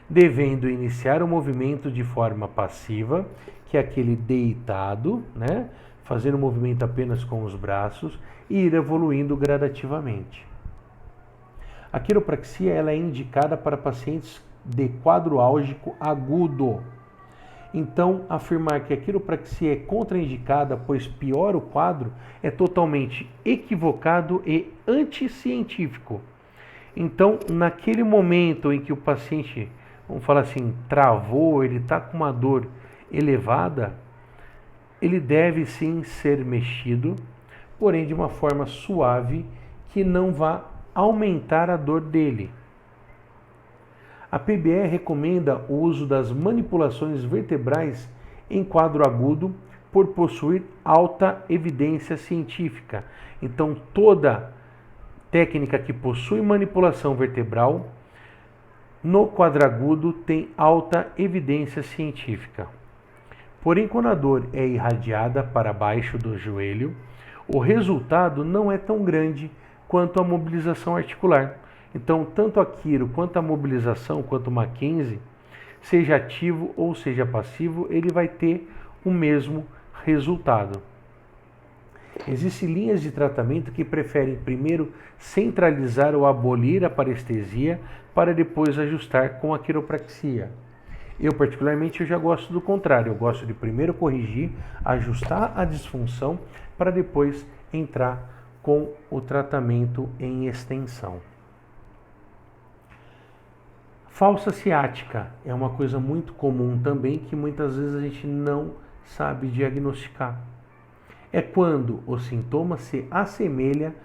devendo iniciar o movimento de forma passiva, que é aquele deitado, né? Fazendo o movimento apenas com os braços e ir evoluindo gradativamente. A quiropraxia ela é indicada para pacientes de quadro álgico agudo. Então, afirmar que a quiropraxia é contraindicada, pois piora o quadro, é totalmente equivocado e anticientífico. Então, naquele momento em que o paciente, vamos falar assim, travou, ele está com uma dor elevada, ele deve sim ser mexido, porém de uma forma suave, que não vá aumentar a dor dele. A PBE recomenda o uso das manipulações vertebrais em quadro agudo por possuir alta evidência científica. Então, toda técnica que possui manipulação vertebral no quadro agudo tem alta evidência científica. Porém, quando a dor é irradiada para baixo do joelho, o resultado não é tão grande quanto a mobilização articular. Então, tanto a quiro quanto a mobilização, quanto o Mackenzie, seja ativo ou seja passivo, ele vai ter o mesmo resultado. Existem linhas de tratamento que preferem primeiro centralizar ou abolir a parestesia para depois ajustar com a quiropraxia. Eu, particularmente, eu já gosto do contrário. Eu gosto de primeiro corrigir, ajustar a disfunção para depois entrar com o tratamento em extensão. Falsa ciática é uma coisa muito comum também que muitas vezes a gente não sabe diagnosticar. É quando o sintoma se assemelha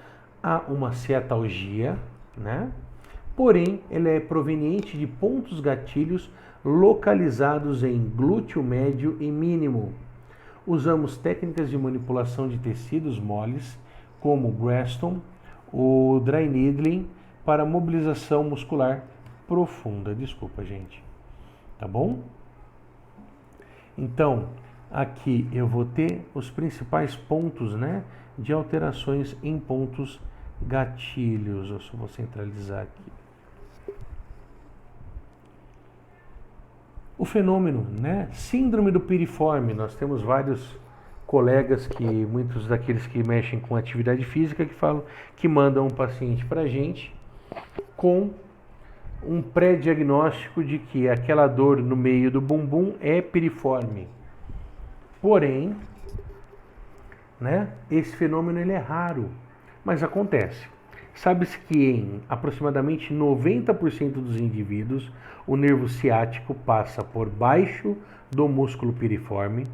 a uma ciatalgia, né? Porém, ela é proveniente de pontos gatilhos localizados em glúteo médio e mínimo. Usamos técnicas de manipulação de tecidos moles, como o Graston, o Dry Needling, para mobilização muscular profunda. Desculpa, gente. Tá bom? Então, aqui eu vou ter os principais pontos, né, de alterações em pontos gatilhos. Eu só vou centralizar aqui. O fenômeno, né, síndrome do piriforme. Nós temos vários colegas que, muitos daqueles que mexem com atividade física, que falam que mandam um paciente para a gente com um pré-diagnóstico de que aquela dor no meio do bumbum é piriforme. Porém, né, esse fenômeno ele é raro, mas acontece. Sabe-se que em aproximadamente 90% dos indivíduos, o nervo ciático passa por baixo do músculo piriforme.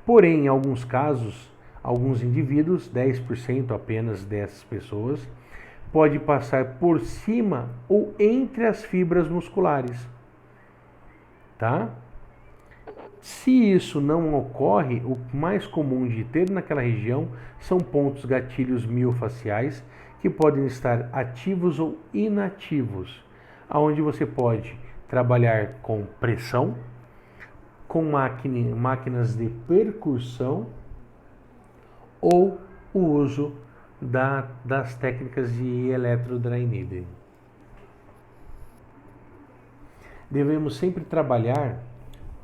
Porém, em alguns casos, alguns indivíduos, 10% apenas dessas pessoas, pode passar por cima ou entre as fibras musculares, tá? Se isso não ocorre, o mais comum de ter naquela região são pontos gatilhos miofaciais que podem estar ativos ou inativos, aonde você pode trabalhar com pressão, com máquinas de percussão ou o uso das técnicas de eletrodry needling. Devemos sempre trabalhar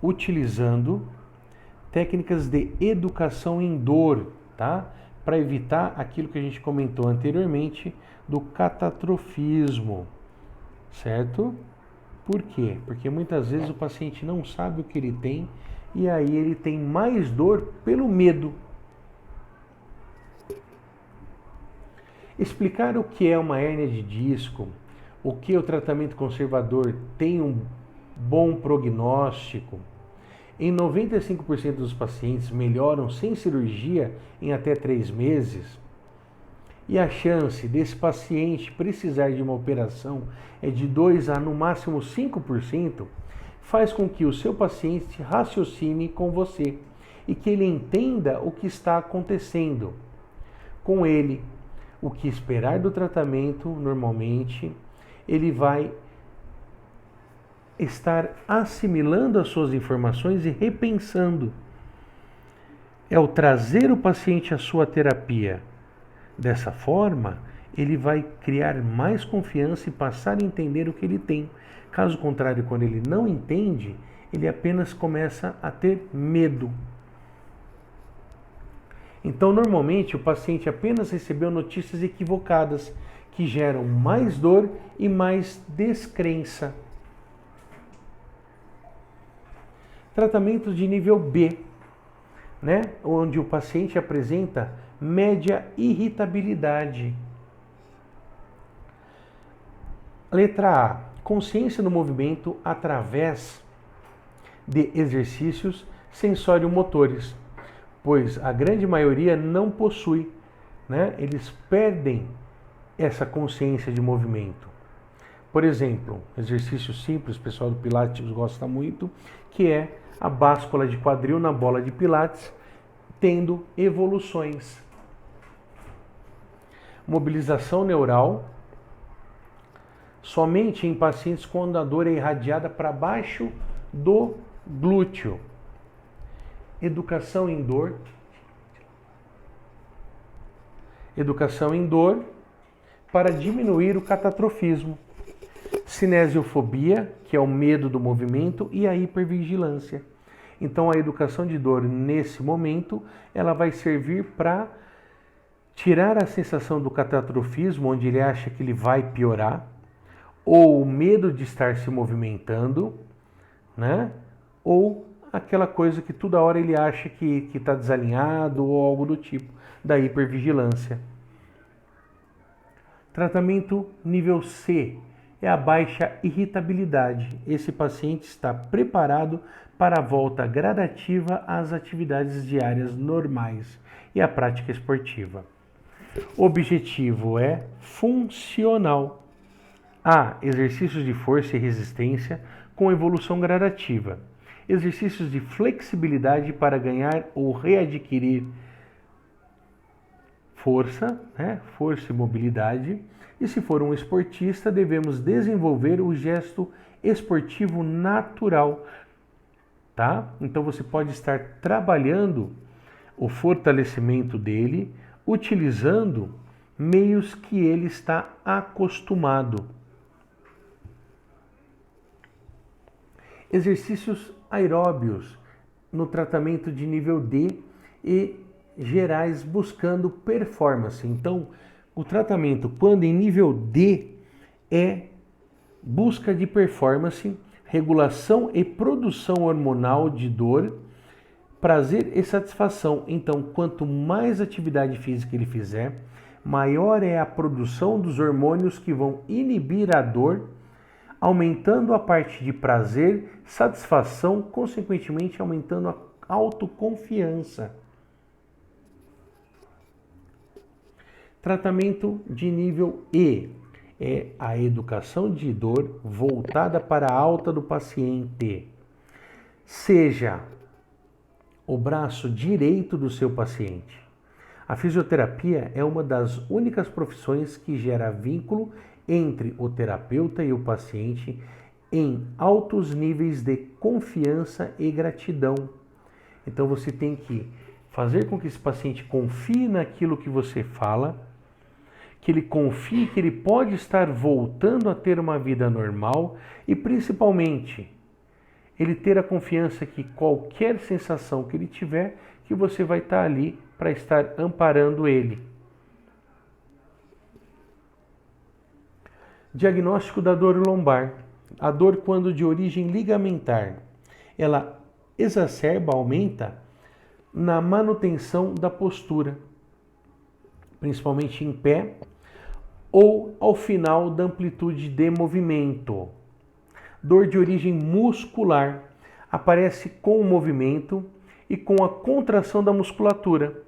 utilizando técnicas de educação em dor, tá? Para evitar aquilo que a gente comentou anteriormente do catastrofismo, certo? Por quê? Porque muitas vezes o paciente não sabe o que ele tem e aí ele tem mais dor pelo medo. Explicar o que é uma hérnia de disco, o que o tratamento conservador tem um bom prognóstico. Em 95% dos pacientes melhoram sem cirurgia em até 3 meses. E a chance desse paciente precisar de uma operação é de 2 a no máximo 5%, faz com que o seu paciente raciocine com você e que ele entenda o que está acontecendo com ele. o que esperar do tratamento, normalmente, ele vai estar assimilando as suas informações e repensando. É o trazer o paciente à sua terapia. Dessa forma, ele vai criar mais confiança e passar a entender o que ele tem. Caso contrário, quando ele não entende, ele apenas começa a ter medo. Então, normalmente, o paciente apenas recebeu notícias equivocadas, que geram mais dor e mais descrença. Tratamento de nível B, né? Onde o paciente apresenta média irritabilidade. Letra A. Consciência do movimento através de exercícios sensório-motores, pois a grande maioria não possui, né? Eles perdem essa consciência de movimento. Por exemplo, exercício simples, o pessoal do Pilates gosta muito, que é a báscula de quadril na bola de Pilates, tendo evoluções. Mobilização neural, somente em pacientes quando a dor é irradiada para baixo do glúteo. Educação em dor. Educação em dor para diminuir o catatrofismo. Cinesiofobia, que é o medo do movimento, e a hipervigilância. Então, a educação de dor, nesse momento, ela vai servir para tirar a sensação do catatrofismo, onde ele acha que ele vai piorar, ou o medo de estar se movimentando, né? Ou aquela coisa que toda hora ele acha que está desalinhado ou algo do tipo, da hipervigilância. Tratamento nível C é a baixa irritabilidade. Esse paciente está preparado para a volta gradativa às atividades diárias normais e à prática esportiva. O objetivo é funcional. A. Exercícios de força e resistência com evolução gradativa. Exercícios de flexibilidade para ganhar ou readquirir força, né? Força e mobilidade. E se for um esportista, devemos desenvolver o gesto esportivo natural, tá? Então você pode estar trabalhando o fortalecimento dele, utilizando meios que ele está acostumado. Exercícios aeróbios no tratamento de nível D e gerais buscando performance. Então, o tratamento, quando em nível D, é busca de performance, regulação e produção hormonal de dor, prazer e satisfação. Então, quanto mais atividade física ele fizer, maior é a produção dos hormônios que vão inibir a dor, aumentando a parte de prazer, satisfação, consequentemente aumentando a autoconfiança. Tratamento de nível E é a educação de dor voltada para a alta do paciente. Seja o braço direito do seu paciente. A fisioterapia é uma das únicas profissões que gera vínculo entre o terapeuta e o paciente em altos níveis de confiança e gratidão. Então você tem que fazer com que esse paciente confie naquilo que você fala, que ele confie que ele pode estar voltando a ter uma vida normal e, principalmente, ele ter a confiança que qualquer sensação que ele tiver, que você vai estar ali para estar amparando ele. Diagnóstico da dor lombar. A dor, quando de origem ligamentar, ela exacerba, aumenta na manutenção da postura, principalmente em pé, ou ao final da amplitude de movimento. Dor de origem muscular aparece com o movimento e com a contração da musculatura.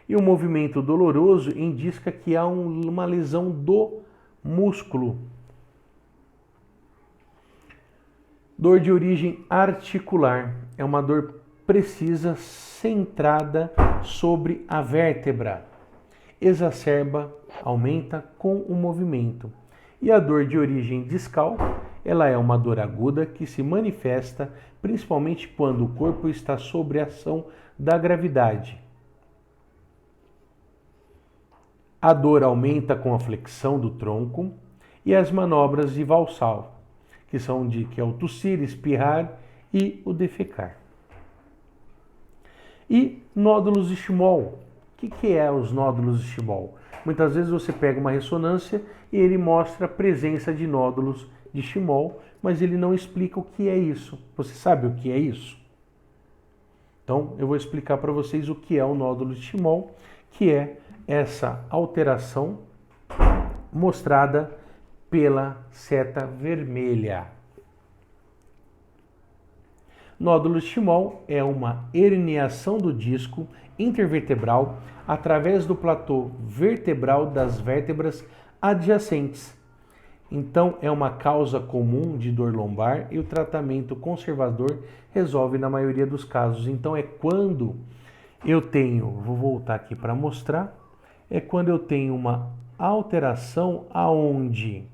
E o movimento doloroso indica que há uma lesão do músculo. Dor de origem articular é uma dor precisa, centrada sobre a vértebra. exacerba, aumenta com o movimento. E a dor de origem discal, ela é uma dor aguda que se manifesta principalmente quando o corpo está sob a ação da gravidade. A dor aumenta com a flexão do tronco e as manobras de Valsalva, que é o tossir, espirrar e o defecar. E nódulos de Schmoll. O que é os nódulos de Schmoll? Muitas vezes você pega uma ressonância e ele mostra a presença de nódulos de Schmoll, mas ele não explica o que é isso. Você sabe o que é isso? Então, eu vou explicar para vocês o que é o nódulo de Schmoll, que é essa alteração mostrada pela seta vermelha. Nódulo de Schmoll é uma herniação do disco intervertebral através do platô vertebral das vértebras adjacentes. Então, é uma causa comum de dor lombar e o tratamento conservador resolve na maioria dos casos. Então, é quando eu tenho, vou voltar aqui para mostrar, é quando eu tenho uma alteração aonde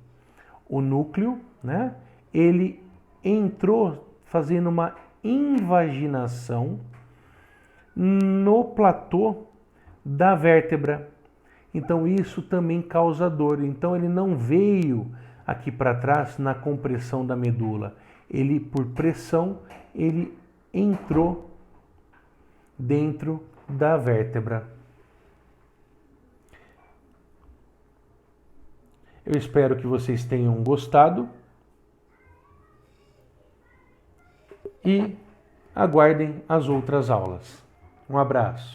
o núcleo, né, ele entrou fazendo uma invaginação no platô da vértebra. Então isso também causa dor. Então ele não veio aqui para trás na compressão da medula. Ele, por pressão, ele entrou dentro da vértebra. Eu espero que vocês tenham gostado e aguardem as outras aulas. Um abraço.